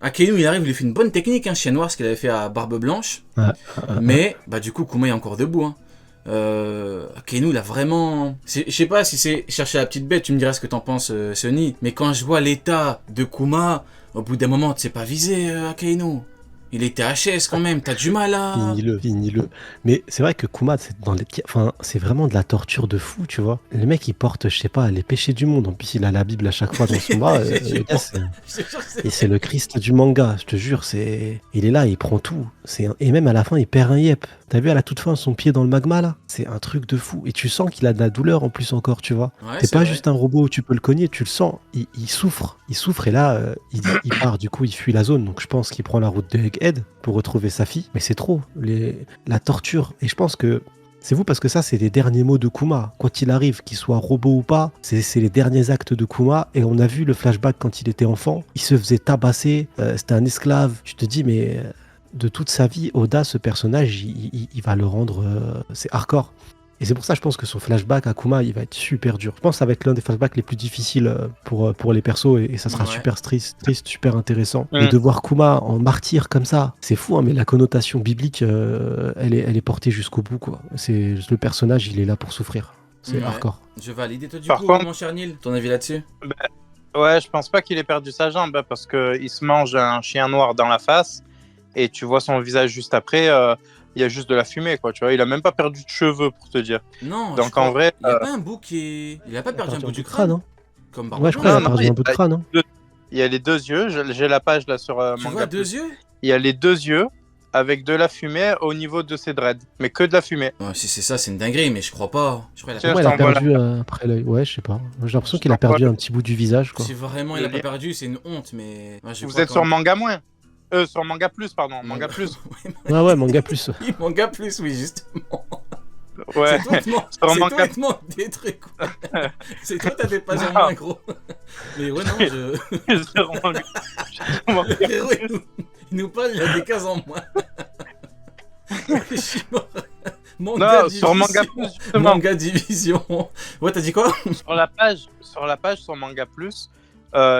Akainu, il arrive, il lui fait une bonne technique, hein, Chien Noir, ce qu'il avait fait à Barbe Blanche. Mais, bah, du coup, Kuma est encore debout, hein. Akainu, il a vraiment... Je sais pas si c'est chercher la petite bête, tu me diras ce que t'en penses, Sony. Mais quand je vois l'état de Kuma, au bout d'un moment, tu sais pas viser, Akainu. Il était HS quand même, t'as du mal à... Finis-le. Mais c'est vrai que Kuma, c'est vraiment de la torture de fou, tu vois. Le mec, il porte, je sais pas, les péchés du monde. En plus, il a la Bible à chaque fois dans son bras. Le gars, et c'est le Christ du manga, je te jure. Il est là, il prend tout. Et même à la fin, il perd un yep. T'as vu à la toute fin son pied dans le magma là? C'est un truc de fou. Et tu sens qu'il a de la douleur en plus encore, tu vois. Ouais, T'es c'est pas vrai. juste un robot où tu peux le cogner, tu le sens. Il souffre. Il souffre et là, il part. Du coup, il fuit la zone. Donc je pense qu'il prend la route de Egghead pour retrouver sa fille. Mais c'est trop. La torture. Et je pense que c'est vous parce que ça, c'est les derniers mots de Kuma. Quand il arrive, qu'il soit robot ou pas, c'est les derniers actes de Kuma. Et on a vu le flashback quand il était enfant. Il se faisait tabasser. C'était un esclave. Tu te dis, mais de toute sa vie, Oda, ce personnage, il va le rendre... c'est hardcore. Et c'est pour ça, je pense que son flashback à Kuma, il va être super dur. Je pense que ça va être l'un des flashbacks les plus difficiles pour les persos. Et ça sera super triste, super intéressant. Mais de voir Kuma en martyr comme ça, c'est fou, hein, mais la connotation biblique, elle est portée jusqu'au bout, quoi. Le personnage, il est là pour souffrir. C'est hardcore. Je valide. Et toi, du Par coup, contre- mon cher Neil, ton avis là-dessus? Ouais, je pense pas qu'il ait perdu sa jambe parce qu'il se mange un chien noir dans la face et tu vois son visage juste après. Il y a juste de la fumée, quoi. Tu vois, il a même pas perdu de cheveux pour te dire. Non, Donc en vrai, il y a pas un bout qui est... Il a pas perdu un bout du crâne, hein. Comme Barbe Ouais, je crois qu'il a Blanche. perdu un bout de crâne. Hein. il y a les deux yeux. J'ai la page là sur Tu Manga vois Plus. deux yeux? Il y a les deux yeux avec de la fumée au niveau de ses dreads, mais que de la fumée. Ouais, si c'est ça, c'est une dinguerie, mais je crois pas. Je crois qu'il a Tiens, Moi, je il a t'envoie perdu après l'œil. Ouais, je sais pas. J'ai l'impression Je qu'il a t'envoie perdu un petit bout du visage, quoi. Si vraiment il a pas perdu, c'est une honte, mais... Ouais, je Vous crois êtes quand sur même. Manga Moins. Sur Manga Plus, pardon. Manga Plus. Ouais, Manga Plus. Oui, Manga Plus, oui, justement. Ouais. C'est complètement, Sur c'est Manga- complètement des trucs. C'est toi, t'as des pages en moins, gros. Mais ouais, non, Sur Manga- Le héros, il nous parle, il a des cases en moins. Je suis mort. Manga Non, sur Manga Plus, justement. Manga Division. Ouais, t'as dit quoi? Sur la page sur Manga Plus,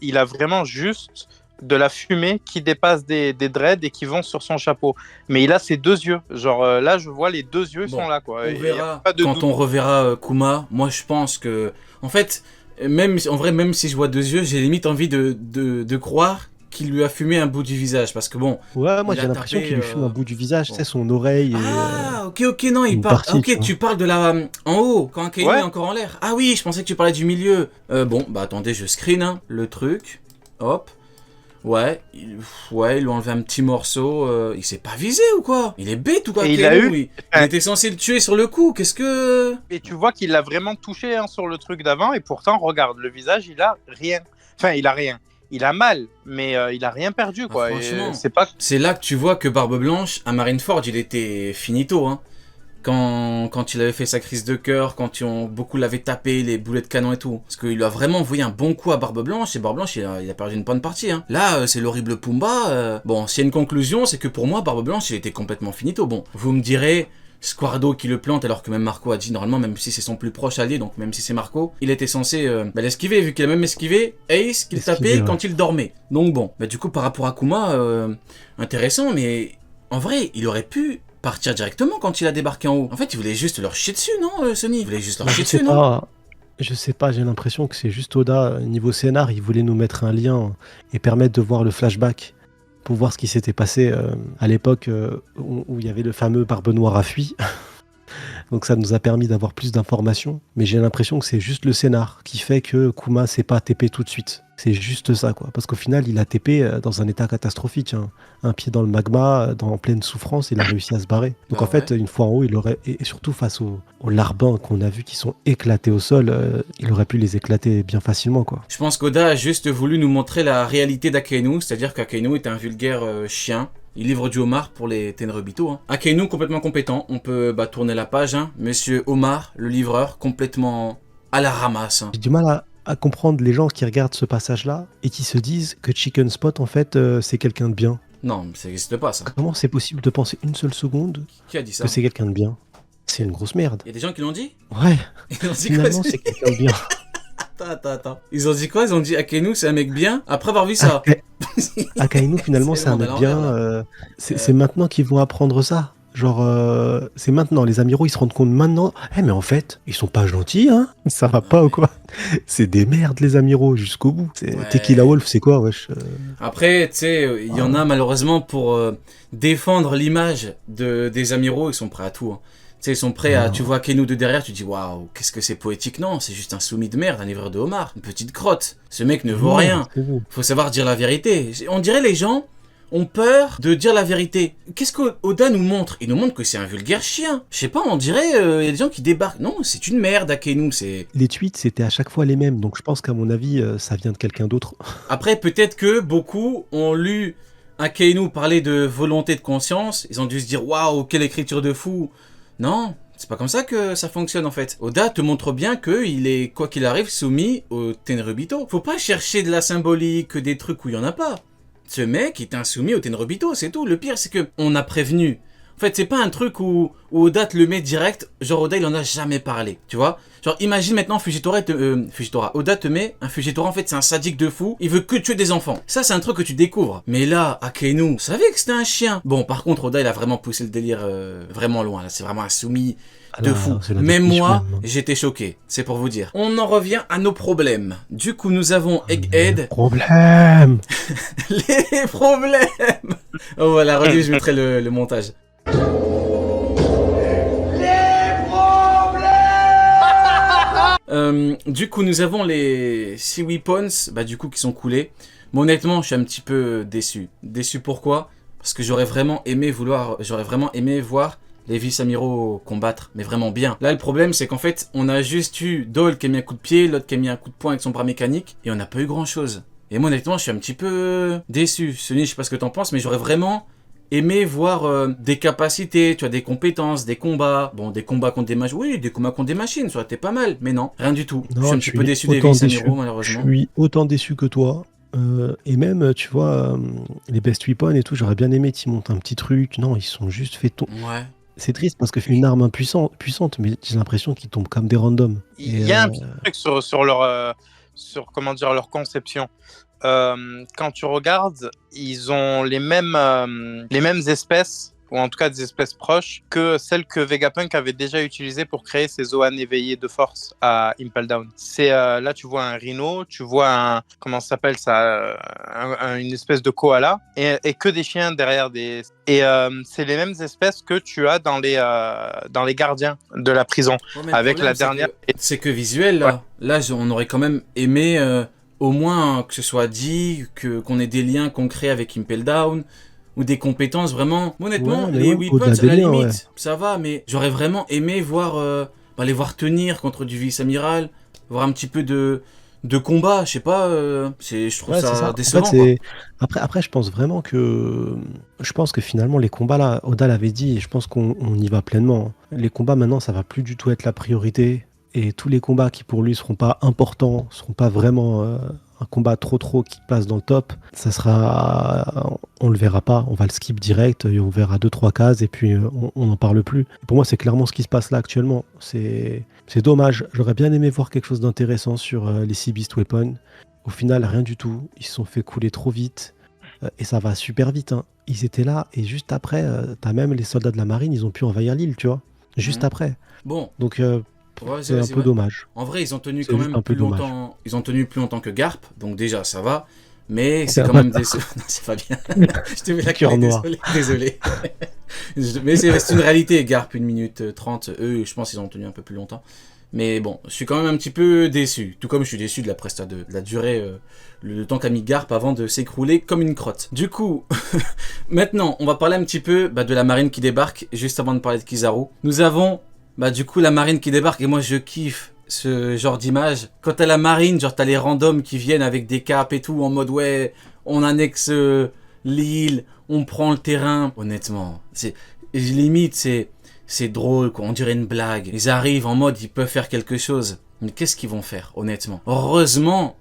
il a vraiment juste de la fumée qui dépasse des dreads et qui vont sur son chapeau. Mais il a ses deux yeux. Genre là, je vois les deux yeux sont là, quoi. On Et y a verra pas de quand doute. on reverra Kuma. Moi, je pense que, en fait, même si je vois deux yeux, j'ai limite envie de croire qu'il lui a fumé un bout du visage, parce que bon. Ouais, moi il j'ai a l'impression tapé, qu'il lui fume un bout du visage, bon. c'est son oreille. Ah, ok, non, il une parle. partie, Ok, tu parles de la en haut, quand Akainu Ouais. est encore en l'air. Ah oui, je pensais que tu parlais du milieu. Bon, bah attendez, je screen hein, le truc. Hop. Ouais, il lui a enlevé un petit morceau. Il s'est pas visé ou quoi? Il est bête ou quoi? Et Akainu, il était censé le tuer sur le coup. Qu'est-ce que... Et tu vois qu'il l'a vraiment touché hein, sur le truc d'avant. Et pourtant, regarde, le visage, il a rien. Enfin, il a rien. Il a mal, mais il a rien perdu, quoi. Ah, franchement. C'est pas... C'est là que tu vois que Barbe Blanche, à Marineford, il était finito, hein. Quand il avait fait sa crise de cœur, beaucoup l'avaient tapé, les boulets de canon et tout. Parce qu'il lui a vraiment envoyé un bon coup à Barbe Blanche, et Barbe Blanche, il a perdu une bonne partie. Hein. Là, c'est l'horrible Pumba. Bon, s'il y a une conclusion, c'est que pour moi, Barbe Blanche, il était complètement finito. Bon, vous me direz, Squardo qui le plante, alors que même Marco a dit, normalement, même si c'est son plus proche allié, donc même si c'est Marco, il était censé l'esquiver, vu qu'il a même esquivé Ace qu'il tapait quand il dormait. Donc bon, du coup, par rapport à Kuma, intéressant, mais en vrai, il aurait pu partir directement quand il a débarqué en haut. En fait, il voulait juste leur chier dessus, non, Sony? Il voulait juste leur chier dessus, non? Je sais pas, j'ai l'impression que c'est juste Oda, niveau scénar, il voulait nous mettre un lien et permettre de voir le flashback pour voir ce qui s'était passé à l'époque où il y avait le fameux Barbe Noire à Fuy. Donc ça nous a permis d'avoir plus d'informations, mais j'ai l'impression que c'est juste le scénar qui fait que Kuma s'est pas TP tout de suite. C'est juste ça, quoi. Parce qu'au final, il a TP dans un état catastrophique. Hein. Un pied dans le magma, en pleine souffrance, il a réussi à se barrer. Donc en fait, une fois en haut, il aurait, et surtout face aux larbins qu'on a vus qui sont éclatés au sol, il aurait pu les éclater bien facilement, quoi. Je pense qu'Oda a juste voulu nous montrer la réalité d'Akainu, c'est-à-dire qu'Akainu est un vulgaire chien. Il livre du homard pour les Tenryubito. Hein. Akainu complètement compétent, on peut tourner la page. Hein. Monsieur Omar, le livreur, complètement à la ramasse. Hein. J'ai du mal à comprendre les gens qui regardent ce passage-là et qui se disent que Chicken Spot, en fait, c'est quelqu'un de bien. Non, ça n'existe pas, ça. Comment c'est possible de penser une seule seconde Qui a dit ça? que c'est quelqu'un de bien? C'est une grosse merde. Il y a des gens qui l'ont dit? Ouais. Ils ont dit Finalement, quoi? c'est quelqu'un de bien. Attends. Ils ont dit quoi? Ils ont dit Akainu, c'est un mec bien après avoir vu ça. Akainu, finalement, C'est c'est le un monde à mec bien. l'envers, là. C'est maintenant qu'ils vont apprendre ça. Genre, c'est maintenant. Les amiraux, ils se rendent compte maintenant. Eh, mais en fait, ils sont pas gentils, hein? Ça va pas ou quoi? C'est des merdes, les amiraux, jusqu'au bout. Tequila Ouais. Wolf, c'est quoi, wesh? Après, tu sais, il y en a malheureusement pour défendre l'image des amiraux, ils sont prêts à tout. Hein. Tu sais, ils sont prêts à. Non. Tu vois Kenou de derrière, tu dis waouh, qu'est-ce que c'est poétique. Non, c'est juste un soumis de merde, un livreur de homard, une petite crotte. Ce mec ne vaut rien. C'est bon. Faut savoir dire la vérité. On dirait les gens ont peur de dire la vérité. Qu'est-ce qu'Oda nous montre? Il nous montre que c'est un vulgaire chien. Je sais pas, on dirait il y a des gens qui débarquent. Non, c'est une merde, Akenu. C'est. Les tweets, c'était à chaque fois les mêmes. Donc, je pense qu'à mon avis, ça vient de quelqu'un d'autre. Après, peut-être que beaucoup ont lu Akenu parler de volonté de conscience. Ils ont dû se dire waouh, quelle écriture de fou. Non, c'est pas comme ça que ça fonctionne en fait. Oda te montre bien qu'il est, quoi qu'il arrive, soumis au Tenryubito. Faut pas chercher de la symbolique, des trucs où il y en a pas. Ce mec est insoumis au Tenryubito, c'est tout. Le pire, c'est que on a prévenu. En fait, c'est pas un truc où Oda te le met direct. Genre, Oda, il en a jamais parlé, tu vois. Genre, imagine maintenant Fujitora. Oda te met un Fujitora, en fait, c'est un sadique de fou. Il veut que tuer des enfants. Ça, c'est un truc que tu découvres. Mais là, Akenu, vous savez que c'était un chien. Bon, par contre, Oda, il a vraiment poussé le délire vraiment loin. Là, c'est vraiment un soumis de Là, fou. c'est la Même définition moi, même. j'étais choqué. C'est pour vous dire. On en revient à nos problèmes. Du coup, nous avons Egghead. Problème! Les problèmes. Oh voilà, Roddy, je mettrai le montage. Du coup, nous avons les 6 weapons, du coup, qui sont coulés. Mais honnêtement, je suis un petit peu déçu. Déçu pourquoi? Parce que j'aurais vraiment aimé voir les vice-amiraux combattre, mais vraiment bien. Là, le problème, c'est qu'en fait, on a juste eu Dole qui a mis un coup de pied, l'autre qui a mis un coup de poing avec son bras mécanique, et on n'a pas eu grand-chose. Et moi, honnêtement, je suis un petit peu déçu. Sonny, je sais pas ce que t'en penses, mais j'aurais vraiment aimé voir des capacités, tu vois, des compétences, des combats. Bon, des combats contre des machines. Oui, des combats contre des machines, ça aurait été pas mal. Mais non, rien du tout. Non, je suis un petit peu déçu des vice-amiraux, Je malheureusement. suis autant déçu que toi. Et même, tu vois, les best weapons et tout, j'aurais bien aimé qu'ils montent un petit truc. Non, ils sont juste fait tomber. Ouais. C'est triste parce que c'est une arme puissante, mais j'ai l'impression qu'ils tombent comme des randoms. Il y a un petit truc sur leur, sur comment dire, leur conception. Quand tu regardes, ils ont les mêmes espèces, ou en tout cas des espèces proches, que celles que Vegapunk avait déjà utilisées pour créer ses Zoan éveillés de force à Impel Down. Là, tu vois un rhino, tu vois un, comment ça s'appelle ça, une espèce de koala, et que des chiens derrière des... Et c'est les mêmes espèces que tu as dans les gardiens de la prison, Ouais, mais avec le la problème, dernière... c'est que visuel, là. Ouais. Là, on aurait quand même aimé au moins que ce soit dit, qu'on ait des liens concrets avec Impel Down, ou des compétences vraiment. Honnêtement, Ouais, mais les ouais, weapons, au-delà à la des liens, limite, ouais. ça va, mais j'aurais vraiment aimé voir, les voir tenir contre du vice-amiral, voir un petit peu de combat, je sais pas, je trouve Ouais, c'est ça ça. En décevant, fait, après, je pense vraiment que finalement les combats là, Oda l'avait dit, et je pense qu'on y va pleinement. Les combats maintenant, ça va plus du tout être la priorité, et tous les combats qui pour lui seront pas importants, seront pas vraiment un combat trop qui passe dans le top, ça sera, on le verra pas, on va le skip direct, et on verra 2-3 cases et puis on n'en parle plus. Et pour moi, c'est clairement ce qui se passe là actuellement. C'est dommage. J'aurais bien aimé voir quelque chose d'intéressant sur les 6 Beast Weapons. Au final, rien du tout. Ils se sont fait couler trop vite. Et ça va super vite. Hein. Ils étaient là et juste après, t'as même les soldats de la marine, ils ont pu envahir l'île, tu vois. Juste Mhm. après. Bon, Donc vas-y, c'est un vas-y, peu ouais. dommage. En vrai, ils ont tenu C'est quand juste même un peu plus dommage. longtemps. Ils ont tenu plus longtemps que Garp, donc déjà ça va. Mais c'est quand même décevant. Non, c'est pas bien. Je te mets la Cœur clé, noir. désolé. Mais c'est une réalité. Garp 1 minute 30. Eux, je pense qu'ils ont tenu un peu plus longtemps. Mais bon, je suis quand même un petit peu déçu. Tout comme je suis déçu de la presta de la durée, le temps qu'a mis Garp avant de s'écrouler comme une crotte. Du coup, maintenant, on va parler un petit peu de la marine qui débarque. Juste avant de parler de Kizaru, nous avons du coup la marine qui débarque et moi je kiffe ce genre d'image. Quand t'as la marine, genre t'as les randoms qui viennent avec des capes et tout en mode ouais, on annexe l'île, on prend le terrain. Honnêtement, c'est drôle quoi, on dirait une blague. Ils arrivent en mode ils peuvent faire quelque chose. Mais qu'est-ce qu'ils vont faire honnêtement? Heureusement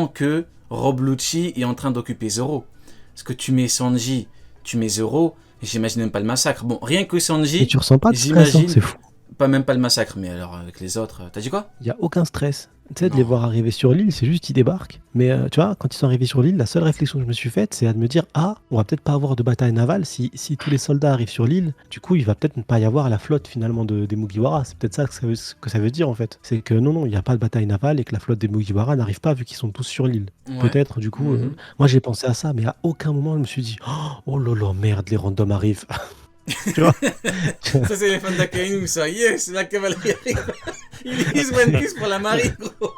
que Rob Lucci est en train d'occuper Zoro. Parce que tu mets Sanji, tu mets Zoro, j'imagine même pas le massacre. Bon, rien que Sanji, Et tu ressens pas de stress, hein, j'imagine c'est fou. pas même pas le massacre, mais alors avec les autres, t'as dit quoi? Il y a aucun stress. Tu sais, de les voir arriver sur l'île, c'est juste ils débarquent. Mais tu vois, quand ils sont arrivés sur l'île, la seule réflexion que je me suis faite, c'est à me dire, ah, on va peut-être pas avoir de bataille navale si tous les soldats arrivent sur l'île. Du coup, il va peut-être ne pas y avoir la flotte finalement des Mugiwara. C'est peut-être ça que ça veut dire en fait. C'est que non, il n'y a pas de bataille navale et que la flotte des Mugiwara n'arrive pas vu qu'ils sont tous sur l'île. Ouais. Peut-être, du coup, moi j'ai pensé à ça, mais à aucun moment je me suis dit, oh là là, merde, les randoms arrivent. Tu vois? Ça, c'est les fans d'Akainu, ça. Yes, la cavalerie arrive. Ils lisent One Piece pour la marine, gros.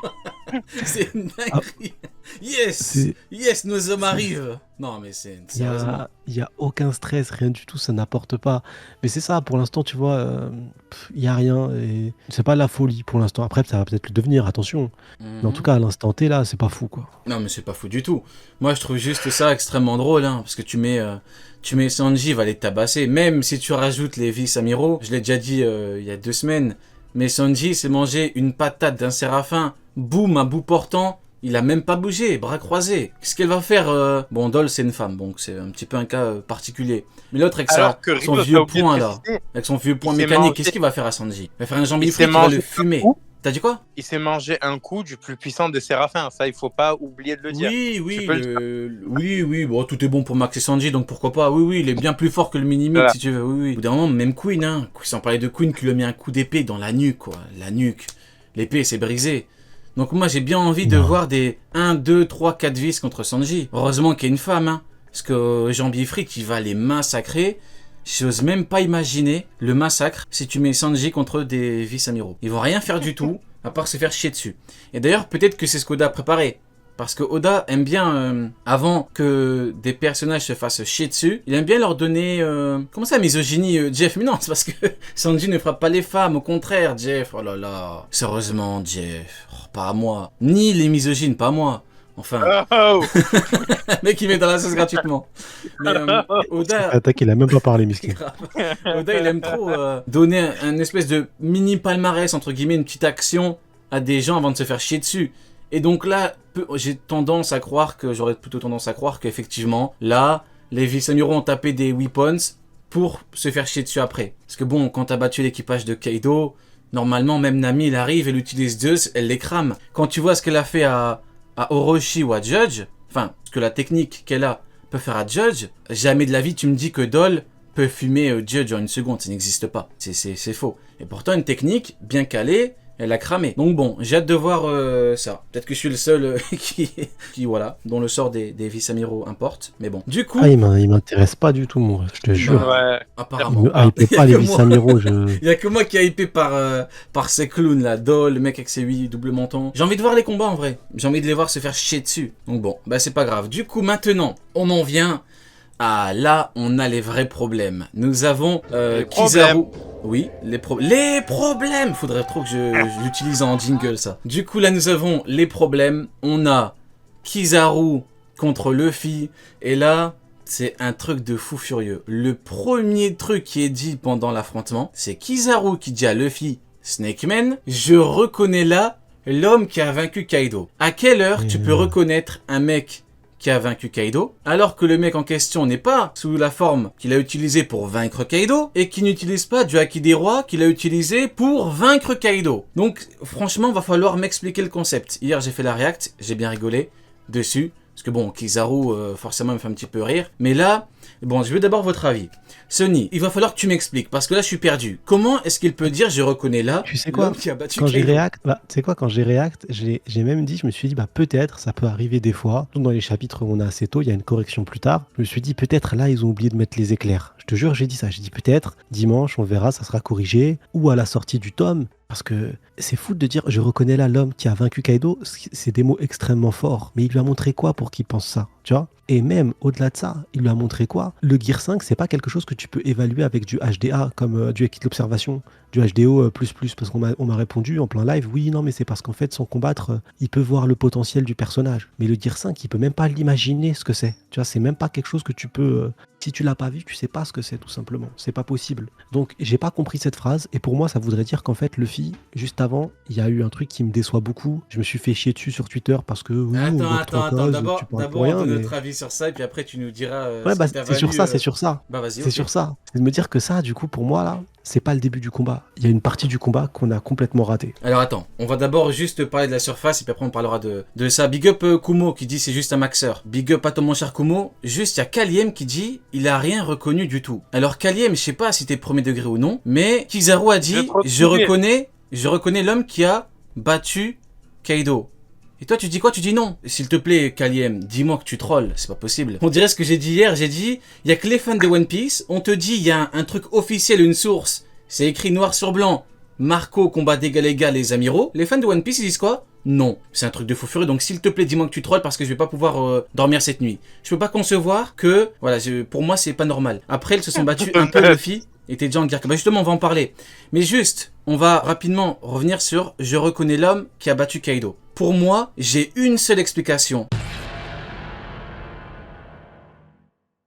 C'est une dinguerie. Yes, yes, nos hommes arrivent. Non, mais c'est sérieusement. Il y a aucun stress, rien du tout, ça n'apporte pas. Mais c'est ça, pour l'instant, tu vois, il y a rien. Et c'est pas la folie pour l'instant. Après, ça va peut-être le devenir, attention. Mais en tout cas, à l'instant T, là, c'est pas fou, quoi. Non, mais c'est pas fou du tout. Moi, je trouve juste ça extrêmement drôle, hein, parce que tu mets Sanji, il va les tabasser. Même si tu rajoutes les vice-amiraux, je l'ai déjà dit il y a 2 semaines, mais Sanji s'est mangé une patate d'un séraphin, boum, à bout portant. Il a même pas bougé, bras croisés. Qu'est-ce qu'elle va faire Bon, Dol, c'est une femme, donc c'est un petit peu un cas particulier. Mais l'autre, avec son vieux point, là, avec son vieux point mécanique, qu'est-ce qu'il va faire à Sanji? Il va faire un jambier frit, il va le fumer. T'as dit quoi? Il s'est mangé un coup du plus puissant des séraphins, ça il faut pas oublier de le dire. Oui, bon, tout est bon pour Max et Sanji, donc pourquoi pas. Oui, il est bien plus fort que le Minimix, si tu veux, oui. Au bout d'un moment, même Queen, hein, sans parler de Queen, qui lui a mis un coup d'épée dans la nuque, quoi. La nuque. L'épée s'est brisée. Donc moi, j'ai bien envie de voir des 1, 2, 3, 4 vis contre Sanji. Heureusement qu'il y a une femme, hein, parce que Jambier Frick, il va les massacrer. J'ose même pas imaginer le massacre si tu mets Sanji contre des vice-amiraux. Ils vont rien faire du tout, à part se faire chier dessus. Et d'ailleurs, peut-être que c'est ce qu'Oda a préparé. Parce que Oda aime bien, avant que des personnages se fassent chier dessus, il aime bien leur donner... comment ça, misogynie, Jeff? Mais non, c'est parce que Sanji ne frappe pas les femmes, au contraire, Jeff. Oh là là. Sérieusement, Jeff. Oh, pas à moi. Ni les misogynes, pas à moi. Enfin, mec, il met dans la sauce gratuitement. Mais Oda... Attaque, il a même pas parlé, miskin. Oda, il aime trop donner un espèce de mini palmarès, entre guillemets, une petite action à des gens avant de se faire chier dessus. Et donc là, j'aurais plutôt tendance à croire qu'effectivement, là, les vice-amiraux ont tapé des weapons pour se faire chier dessus après. Parce que bon, quand t'as battu l'équipage de Kaido, normalement, même Nami, elle arrive, elle utilise Zeus, elle les crame. Quand tu vois ce qu'elle a fait à Orochi ou à Judge, enfin, ce que la technique qu'elle a peut faire à Judge, jamais de la vie tu me dis que Dol peut fumer Judge en une seconde, ça n'existe pas. C'est faux. Et pourtant, une technique bien calée, elle a cramé. Donc bon, j'ai hâte de voir ça. Peut-être que je suis le seul qui voilà, dont le sort des vice-amiraux importe. Mais bon. Du coup... Ah, il m'intéresse pas du tout, moi, je te jure. Ouais. Apparemment. Il hype pas les vice-amiraux. Il y a que moi qui a hypé par ces clowns là. Dol, le mec avec ses 8 doubles mentons. J'ai envie de voir les combats en vrai. J'ai envie de les voir se faire chier dessus. Donc bon, bah c'est pas grave. Du coup, maintenant, on en vient... Ah, là, on a les vrais problèmes. Nous avons Kizaru. Oui, les problèmes. Faudrait trop que je l'utilise en jingle, ça. Du coup, là, nous avons les problèmes. On a Kizaru contre Luffy. Et là, c'est un truc de fou furieux. Le premier truc qui est dit pendant l'affrontement, c'est Kizaru qui dit à Luffy, Snake Man, je reconnais là l'homme qui a vaincu Kaido. À quelle heure tu peux reconnaître un mec qui a vaincu Kaido, alors que le mec en question n'est pas sous la forme qu'il a utilisée pour vaincre Kaido, et qui n'utilise pas du Haki des Rois qu'il a utilisé pour vaincre Kaido. Donc, franchement, va falloir m'expliquer le concept. Hier, j'ai fait la react, j'ai bien rigolé dessus, parce que bon, Kizaru, forcément, me fait un petit peu rire. Mais là, bon, je veux d'abord votre avis. Sonny, il va falloir que tu m'expliques, parce que là, je suis perdu. Comment est-ce qu'il peut dire, je reconnais là, tu sais quoi, qui a battu quand Kaido? Quand j'ai react, j'ai même dit, je me suis dit, bah peut-être, ça peut arriver des fois. Dans les chapitres où on a assez tôt, il y a une correction plus tard. Je me suis dit, peut-être là, ils ont oublié de mettre les éclairs. Je te jure, j'ai dit ça. J'ai dit peut-être, dimanche, on verra, ça sera corrigé. Ou à la sortie du tome. Parce que c'est fou de dire, je reconnais là l'homme qui a vaincu Kaido. C'est des mots extrêmement forts. Mais il lui a montré quoi pour qu'il pense ça, tu vois? Et même au-delà de ça, il lui a montré quoi? Le Gear 5, c'est pas quelque chose que tu peux évaluer avec du HDA, comme du Haki de l'observation, du HDO++, parce qu'on m'a répondu en plein live, oui, non, mais c'est parce qu'en fait, sans combattre, il peut voir le potentiel du personnage. Mais le Gear 5, il peut même pas l'imaginer ce que c'est. Tu vois, c'est même pas quelque chose que tu peux... si tu l'as pas vu, tu sais pas ce que c'est, tout simplement. C'est pas possible. Donc, j'ai pas compris cette phrase, et pour moi, ça voudrait dire qu'en fait, Luffy, juste avant, il y a eu un truc qui me déçoit beaucoup. Je me suis fait chier dessus sur Twitter parce que... Oui, attends, d'abord, on donne notre avis sur ça, et puis après, tu nous diras... ouais, bah, c'est sur ça. Bah, vas-y, c'est sur ça. C'est de me dire que ça, du coup, pour moi, là, c'est pas le début du combat. Il y a une partie du combat qu'on a complètement ratée. Alors attends, on va d'abord juste parler de la surface et puis après on parlera de ça. Big up Kumo qui dit c'est juste un maxeur. Big up à ton mon cher Kumo. Juste il y a Kaliem qui dit il a rien reconnu du tout. Alors Kaliem, je sais pas si t'es premier degré ou non, mais Kizaru a dit je reconnais l'homme qui a battu Kaido. Et toi tu dis quoi? Tu dis non. S'il te plaît Kaliem, dis-moi que tu trolls, c'est pas possible. On dirait ce que j'ai dit hier, j'ai dit il y a que les fans de One Piece, on te dit il y a un truc officiel, une source, c'est écrit noir sur blanc. Marco combat d'égal à égal les amiraux. Les fans de One Piece ils disent quoi? Non, c'est un truc de fou furieux, donc s'il te plaît dis-moi que tu trolls parce que je vais pas pouvoir dormir cette nuit. Je peux pas concevoir que, voilà, pour moi c'est pas normal. Après ils se sont battus un peu Luffy était déjà en guerre. Bah justement on va en parler. Mais juste, on va rapidement revenir sur je reconnais l'homme qui a battu Kaido. Pour moi, j'ai une seule explication.